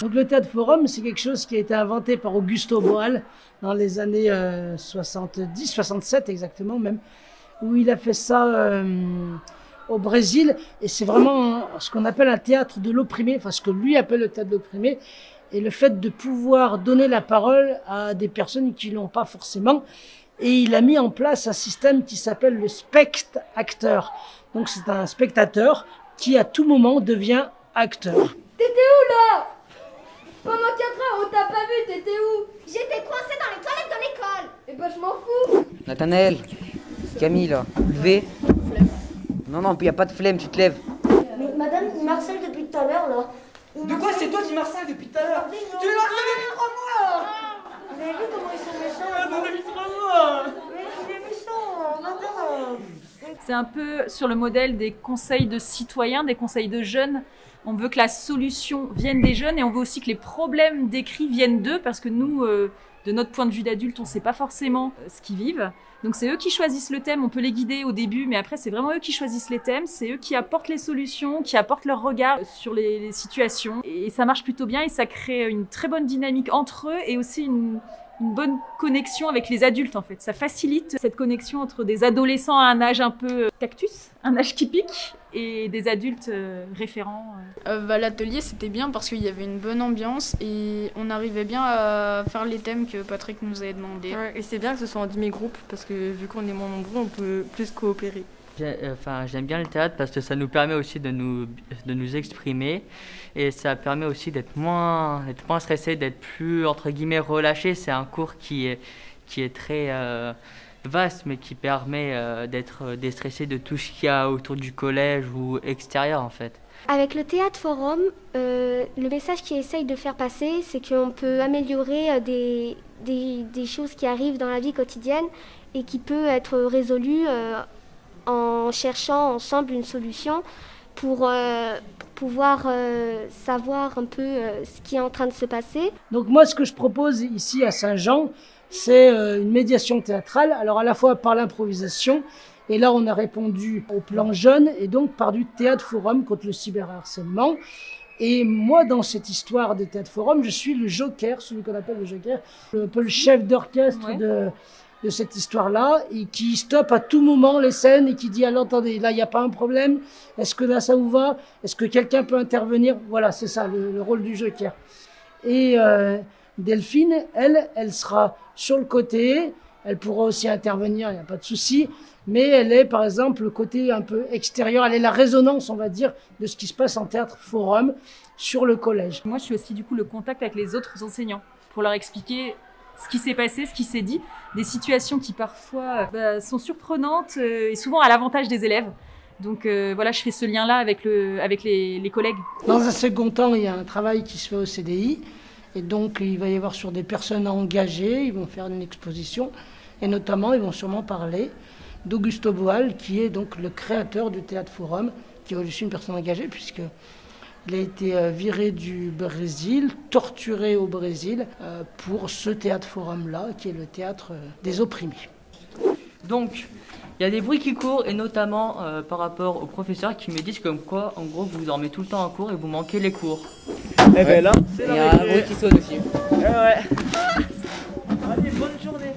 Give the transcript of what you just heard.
Donc le théâtre forum, c'est quelque chose qui a été inventé par Augusto Boal dans les années 70, 67 exactement même, où il a fait ça au Brésil. Et c'est vraiment ce qu'on appelle un théâtre de l'opprimé, enfin ce que lui appelle le théâtre de l'opprimé. Et le fait de pouvoir donner la parole à des personnes qui l'ont pas forcément. Et il a mis en place un système qui s'appelle le spectateur. Donc c'est un spectateur qui à tout moment devient acteur. T'étais où là? Pendant 4 heures, on t'a pas vu, t'étais où? J'étais coincée dans les toilettes de l'école. Eh ben je m'en fous. Nathanaël, Camille là, levez. Non, il n'y a pas de flemme, tu te lèves. Mais madame, il m'harcèle depuis tout à l'heure là. De quoi c'est toi qui m'harcèles depuis tout à l'heure? Tu m'harcèles depuis 3 mois. Vous avez vu comment ils sont méchants? Depuis 3 mois. Mais il est méchant, madame. C'est un peu sur le modèle des conseils de citoyens, des conseils de jeunes. On veut que la solution vienne des jeunes et on veut aussi que les problèmes décrits viennent d'eux parce que nous, de notre point de vue d'adulte, on ne sait pas forcément ce qu'ils vivent. Donc c'est eux qui choisissent le thème, on peut les guider au début, mais après c'est vraiment eux qui choisissent les thèmes, c'est eux qui apportent les solutions, qui apportent leur regard sur les situations. Et ça marche plutôt bien et ça crée une très bonne dynamique entre eux et aussi une bonne connexion avec les adultes en fait. Ça facilite cette connexion entre des adolescents à un âge un peu cactus, un âge qui pique, et des adultes référents. L'atelier c'était bien parce qu'il y avait une bonne ambiance et on arrivait bien à faire les thèmes que Patrick nous avait demandé. Ouais, et c'est bien que ce soit en demi-groupe parce que vu qu'on est moins nombreux, on peut plus coopérer. J'aime bien le théâtre parce que ça nous permet aussi de nous exprimer et ça permet aussi d'être moins stressé, d'être plus entre guillemets relâché. C'est un cours qui est très vaste mais qui permet d'être déstressé de tout ce qu'il y a autour du collège ou extérieur en fait. Avec le théâtre forum, le message qu'il essaye de faire passer, c'est qu'on peut améliorer des choses qui arrivent dans la vie quotidienne et qui peut être résolues en cherchant ensemble une solution pour pouvoir savoir un peu ce qui est en train de se passer. Donc moi, ce que je propose ici à Saint-Jean, c'est une médiation théâtrale, alors à la fois par l'improvisation, et là on a répondu au plan jeune, et donc par du théâtre forum contre le cyberharcèlement. Et moi, dans cette histoire de théâtre forum, je suis le joker, celui qu'on appelle le joker, un peu le chef d'orchestre de cette histoire-là, et qui stoppe à tout moment les scènes et qui dit alors attendez, là il n'y a pas un problème, est-ce que là ça vous va, est-ce que quelqu'un peut intervenir? Voilà, c'est ça le rôle du joker. Et Delphine, elle sera sur le côté, elle pourra aussi intervenir, il n'y a pas de souci, mais elle est par exemple le côté un peu extérieur, elle est la résonance on va dire de ce qui se passe en théâtre forum sur le collège. Moi je suis aussi du coup le contact avec les autres enseignants pour leur expliquer ce qui s'est passé, ce qui s'est dit, des situations qui parfois sont surprenantes et souvent à l'avantage des élèves. Donc voilà, je fais ce lien-là avec les collègues. Dans un second temps, il y a un travail qui se fait au CDI. Et donc, il va y avoir sur des personnes engagées, ils vont faire une exposition. Et notamment, ils vont sûrement parler d'Augusto Boal, qui est donc le créateur du Théâtre Forum, qui est aussi une personne engagée, puisqu'il a été viré du Brésil, torturé au Brésil, pour ce Théâtre Forum-là, qui est le théâtre des opprimés. Donc, il y a des bruits qui courent, et notamment par rapport aux professeurs qui me disent comme quoi, en gros, vous dormez tout le temps en cours et vous manquez les cours. Eh ben là, il y a un bruit qui sonne aussi. Ouais. Allez, bonne journée.